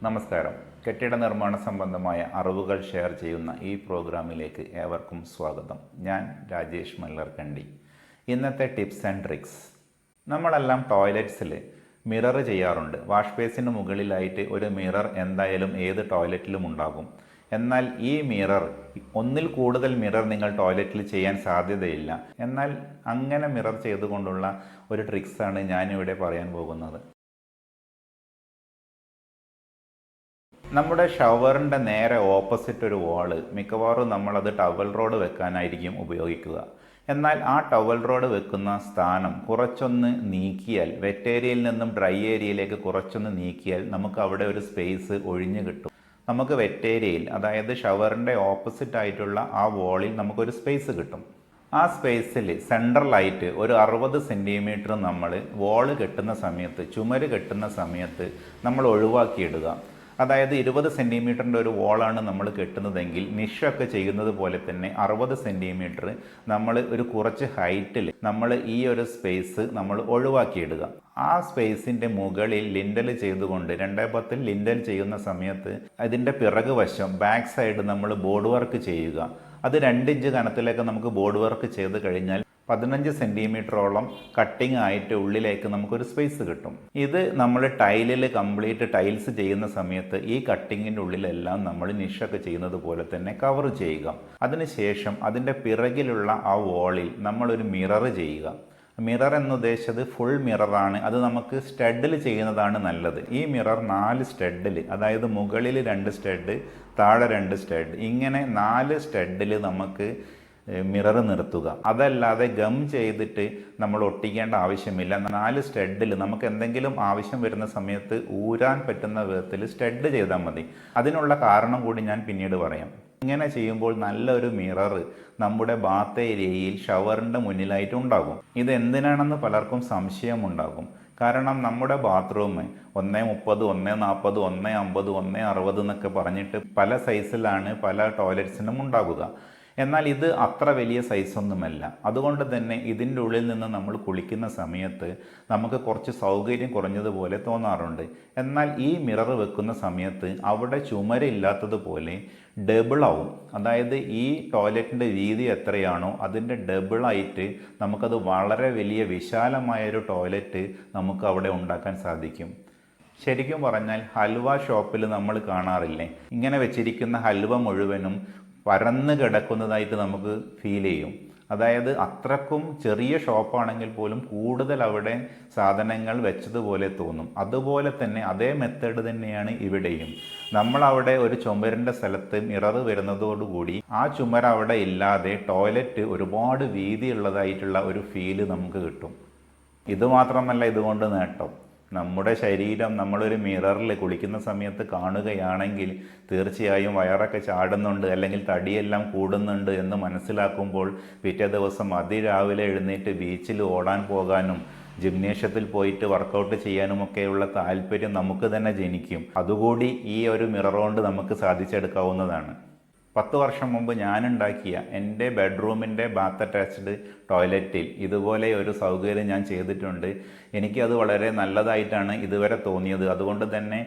നമസ്കാരം. കെട്ടിട നിർമ്മാണ സംബന്ധമായ അറിവുകൾ ഷെയർ ചെയ്യുന്ന ഈ പ്രോഗ്രാമിലേക്ക് ഏവർക്കും സ്വാഗതം. ഞാൻ രാജേഷ് മല്ലർകണ്ടി. ഇന്നത്തെ ടിപ്സ് ആൻഡ് ട്രിക്സ്. നമ്മളെല്ലാം ടോയ്ലറ്റ്സിൽ മിറർ ചെയ്യാറുണ്ട്. വാഷ് ബേസിന് മുകളിലായിട്ട് ഒരു മിറർ എന്തായാലും ഏത് ടോയ്ലറ്റിലും ഉണ്ടാകും. എന്നാൽ ഈ മിറർ, ഒന്നിൽ കൂടുതൽ മിറർ നിങ്ങൾ ടോയ്ലറ്റിൽ ചെയ്യാൻ സാധ്യതയില്ല. എന്നാൽ അങ്ങനെ മിറർ ചെയ്തുകൊണ്ടുള്ള ഒരു ട്രിക്സാണ് ഞാനിവിടെ പറയാൻ പോകുന്നത്. നമ്മുടെ ഷവറിൻ്റെ നേരെ ഓപ്പോസിറ്റ് ഒരു വാള്, മിക്കവാറും നമ്മളത് ടവൽ റോഡ് വെക്കാനായിരിക്കും ഉപയോഗിക്കുക. എന്നാൽ ആ ടവൽ റോഡ് വെക്കുന്ന സ്ഥാനം കുറച്ചൊന്ന് നീക്കിയാൽ, വെറ്റ് ഏരിയയിൽ നിന്നും ഡ്രൈ ഏരിയയിലേക്ക് കുറച്ചൊന്ന് നീക്കിയാൽ നമുക്ക് അവിടെ ഒരു സ്പേസ് ഒഴിഞ്ഞു കിട്ടും. നമുക്ക് വെറ്റ് ഏരിയയിൽ, അതായത് ഷവറിൻ്റെ ഓപ്പോസിറ്റ് ആയിട്ടുള്ള ആ വാളിൽ നമുക്കൊരു സ്പേസ് കിട്ടും. ആ സ്പേസിൽ സെൻട്രലായിട്ട് ഒരു 60 സെൻറ്റിമീറ്റർ നമ്മൾ വാള് കെട്ടുന്ന സമയത്ത്, ചുമര് കെട്ടുന്ന സമയത്ത് നമ്മൾ ഒഴിവാക്കിയിടുക. അതായത് 20 സെൻറ്റിമീറ്ററിൻ്റെ ഒരു വോളാണ് നമ്മൾ കെട്ടുന്നതെങ്കിൽ നിഷൊക്കെ ചെയ്യുന്നത് പോലെ തന്നെ 60 സെൻറ്റിമീറ്റർ നമ്മൾ ഒരു കുറച്ച് ഹൈറ്റിൽ നമ്മൾ ഈ ഒരു സ്പേസ് നമ്മൾ ഒഴിവാക്കിയിടുക. ആ സ്പേസിൻ്റെ മുകളിൽ ലിൻഡൽ ചെയ്തുകൊണ്ട് 2x10 ലിൻഡൽ ചെയ്യുന്ന സമയത്ത് അതിൻ്റെ പിറകു വശം ബാക്ക് സൈഡ് നമ്മൾ ബോർഡ് വർക്ക് ചെയ്യുക. അത് 2 ഇഞ്ച് കനത്തിലേക്ക് നമുക്ക് ബോർഡ് വർക്ക് ചെയ്ത് കഴിഞ്ഞാൽ 15 സെൻറ്റിമീറ്ററോളം കട്ടിങ് ആയിട്ട് ഉള്ളിലേക്ക് നമുക്കൊരു സ്പേസ് കിട്ടും. ഇത് നമ്മൾ ടൈലിൽ കംപ്ലീറ്റ് ടൈൽസ് ചെയ്യുന്ന സമയത്ത് ഈ കട്ടിങ്ങിൻ്റെ ഉള്ളിലെല്ലാം നമ്മൾ നിഷൊക്കെ ചെയ്യുന്നത് പോലെ തന്നെ കവർ ചെയ്യുക. അതിനുശേഷം അതിൻ്റെ പിറകിലുള്ള ആ വോളിൽ നമ്മളൊരു മിറർ ചെയ്യുക. മിറർ എന്നുദ്ദേശിച്ചത് ഫുൾ മിററാണ്. അത് നമുക്ക് സ്റ്റഡിൽ ചെയ്യുന്നതാണ് നല്ലത്. ഈ മിറർ 4 സ്റ്റഡിൽ, അതായത് മുകളിൽ 2 സ്റ്റഡ്, താഴെ 2 സ്റ്റഡ്, ഇങ്ങനെ 4 സ്റ്റഡിൽ നമുക്ക് മിറർ നിർത്തുക. അതല്ലാതെ ഗം ചെയ്തിട്ട് നമ്മൾ ഒട്ടിക്കേണ്ട ആവശ്യമില്ല. 4 സ്റ്റഡിൽ നമുക്ക് എന്തെങ്കിലും ആവശ്യം വരുന്ന സമയത്ത് ഊരാൻ പറ്റുന്ന വിധത്തിൽ സ്റ്റഡ് ചെയ്താൽ മതി. അതിനുള്ള കാരണം കൂടി ഞാൻ പിന്നീട് പറയാം. ഇങ്ങനെ ചെയ്യുമ്പോൾ നല്ലൊരു മിറർ നമ്മുടെ ബാത്ത് ഏരിയയിൽ ഷവറിൻ്റെ മുന്നിലായിട്ട് ഉണ്ടാകും. ഇത് എന്തിനാണെന്ന് പലർക്കും സംശയമുണ്ടാകും. കാരണം നമ്മുടെ ബാത്റൂം 1.30, 1.40, 1.50, 1.60 എന്നൊക്കെ പറഞ്ഞിട്ട് പല സൈസിലാണ് പല ടോയ്ലറ്റ്സിനും ഉണ്ടാകുക. എന്നാൽ ഇത് അത്ര വലിയ സൈസൊന്നുമല്ല. അതുകൊണ്ട് തന്നെ ഇതിൻ്റെ ഉള്ളിൽ നിന്ന് നമ്മൾ കുളിക്കുന്ന സമയത്ത് നമുക്ക് കുറച്ച് സൗകര്യം കുറഞ്ഞതുപോലെ തോന്നാറുണ്ട്. എന്നാൽ ഈ മിറർ വെക്കുന്ന സമയത്ത് അവിടെ ചുമരില്ലാത്തതുപോലെ ഡബിളാവും. അതായത് ഈ ടോയ്ലറ്റിൻ്റെ വീതി എത്രയാണോ അതിൻ്റെ ഡബിളായിട്ട് നമുക്കത് വളരെ വലിയ വിശാലമായൊരു ടോയ്ലറ്റ് നമുക്ക് അവിടെ ഉണ്ടാക്കാൻ സാധിക്കും. ശരിക്കും പറഞ്ഞാൽ ഹൽവ ഷോപ്പിൽ നമ്മൾ കാണാറില്ലേ, ഇങ്ങനെ വെച്ചിരിക്കുന്ന ഹൽവ മുഴുവനും പരന്ന് കിടക്കുന്നതായിട്ട് നമുക്ക് ഫീൽ ചെയ്യും. അതായത് അത്രക്കും ചെറിയ ഷോപ്പാണെങ്കിൽ പോലും കൂടുതൽ അവിടെ സാധനങ്ങൾ വെച്ചതുപോലെ തോന്നും. അതുപോലെ തന്നെ അതേ മെത്തേഡ് തന്നെയാണ് ഇവിടെയും. നമ്മളവിടെ ഒരു ചുമരിൻ്റെ സ്ഥലത്ത് മിറർ വരുന്നതോടുകൂടി ആ ചുമർ അവിടെ ഇല്ലാതെ ടോയ്ലറ്റ് ഒരുപാട് വീതിയുള്ളതായിട്ടുള്ള ഒരു ഫീല് നമുക്ക് കിട്ടും. ഇതുമാത്രമല്ല ഇതുകൊണ്ട് നേട്ടം. നമ്മുടെ ശരീരം നമ്മളൊരു മിററിൽ കുളിക്കുന്ന സമയത്ത് കാണുകയാണെങ്കിൽ തീർച്ചയായും വയറൊക്കെ ചാടുന്നുണ്ട്, അല്ലെങ്കിൽ തടിയെല്ലാം കൂടുന്നുണ്ട് എന്ന് മനസ്സിലാക്കുമ്പോൾ പിറ്റേ ദിവസം അതിരാവിലെ എഴുന്നേറ്റ് ബീച്ചിൽ ഓടാൻ പോകാനും ജിംനേഷ്യത്തിൽ പോയിട്ട് വർക്കൗട്ട് ചെയ്യാനുമൊക്കെയുള്ള താല്പര്യം നമുക്ക് തന്നെ ജനിക്കും. അതുകൂടി ഈ ഒരു മിറർ കൊണ്ട് നമുക്ക് സാധിച്ചെടുക്കാവുന്നതാണ്. 10 വർഷം മുമ്പ് ഞാനുണ്ടാക്കിയ എൻ്റെ ബെഡ്റൂമിൻ്റെ ബാത്ത് അറ്റാച്ച്ഡ് ടോയ്ലറ്റിൽ ഇതുപോലെ ഒരു സൗകര്യം ഞാൻ ചെയ്തിട്ടുണ്ട്. എനിക്കത് വളരെ നല്ലതായിട്ടാണ് ഇതുവരെ തോന്നിയത്. അതുകൊണ്ട് തന്നെ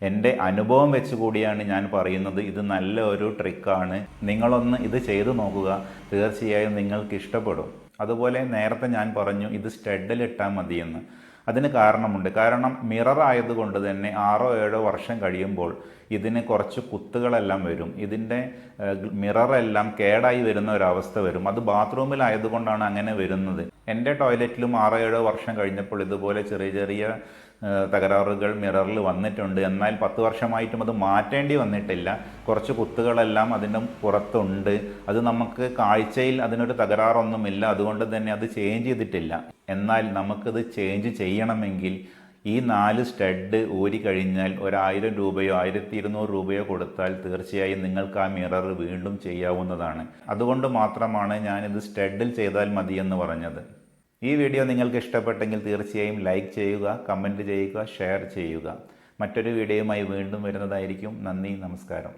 എൻ്റെ അനുഭവം വെച്ച് കൂടിയാണ് ഞാൻ പറയുന്നത്. ഇത് നല്ല ഒരു ട്രിക്കാണ്. നിങ്ങളൊന്ന് ഇത് ചെയ്തു നോക്കുക, തീർച്ചയായും നിങ്ങൾക്ക് ഇഷ്ടപ്പെടും. അതുപോലെ നേരത്തെ ഞാൻ പറഞ്ഞു ഇത് സ്റ്റഡിലിട്ടാൽ മതിയെന്ന്. അതിന് കാരണമുണ്ട്. കാരണം മിറർ ആയതുകൊണ്ട് തന്നെ 6-7 വർഷം കഴിയുമ്പോൾ ഇതിന് കുറച്ച് കുത്തുകളെല്ലാം വരും. ഇതിൻ്റെ മിററെല്ലാം കേടായി വരുന്ന ഒരവസ്ഥ വരും. അത് ബാത്റൂമിലായതുകൊണ്ടാണ് അങ്ങനെ വരുന്നത്. എൻ്റെ ടോയ്ലറ്റിലും 6-7 വർഷം കഴിഞ്ഞപ്പോൾ ഇതുപോലെ ചെറിയ ചെറിയ തകരാറുകൾ മിററിൽ വന്നിട്ടുണ്ട്. എന്നാൽ 10 വർഷമായിട്ടും അത് മാറ്റേണ്ടി വന്നിട്ടില്ല. കുറച്ച് കുത്തുകളെല്ലാം അതിൻ്റെ പുറത്തുണ്ട്. അത് നമുക്ക് കാഴ്ചയിൽ അതിനൊരു തകരാറൊന്നുമില്ല. അതുകൊണ്ട് തന്നെ അത് ചേഞ്ച് ചെയ്തിട്ടില്ല. എന്നാൽ നമുക്കത് ചേഞ്ച് ചെയ്യണമെങ്കിൽ ഈ 4 സ്റ്റഡ് ഊരി കഴിഞ്ഞാൽ 1000 രൂപയോ 1200 രൂപയോ കൊടുത്താൽ തീർച്ചയായും നിങ്ങൾക്ക് ആ മിറർ വീണ്ടും ചെയ്യാവുന്നതാണ്. അതുകൊണ്ട് മാത്രമാണ് ഞാനിത് സ്റ്റഡിൽ ചെയ്താൽ മതിയെന്ന് പറഞ്ഞത്. ഈ വീഡിയോ നിങ്ങൾക്ക് ഇഷ്ടപ്പെട്ടെങ്കിൽ തീർച്ചയായും ലൈക്ക് ചെയ്യുക, കമൻറ്റ് ചെയ്യുക, ഷെയർ ചെയ്യുക. മറ്റൊരു വീഡിയോയുമായി വീണ്ടും വരുന്നതായിരിക്കും. നന്ദി, നമസ്കാരം.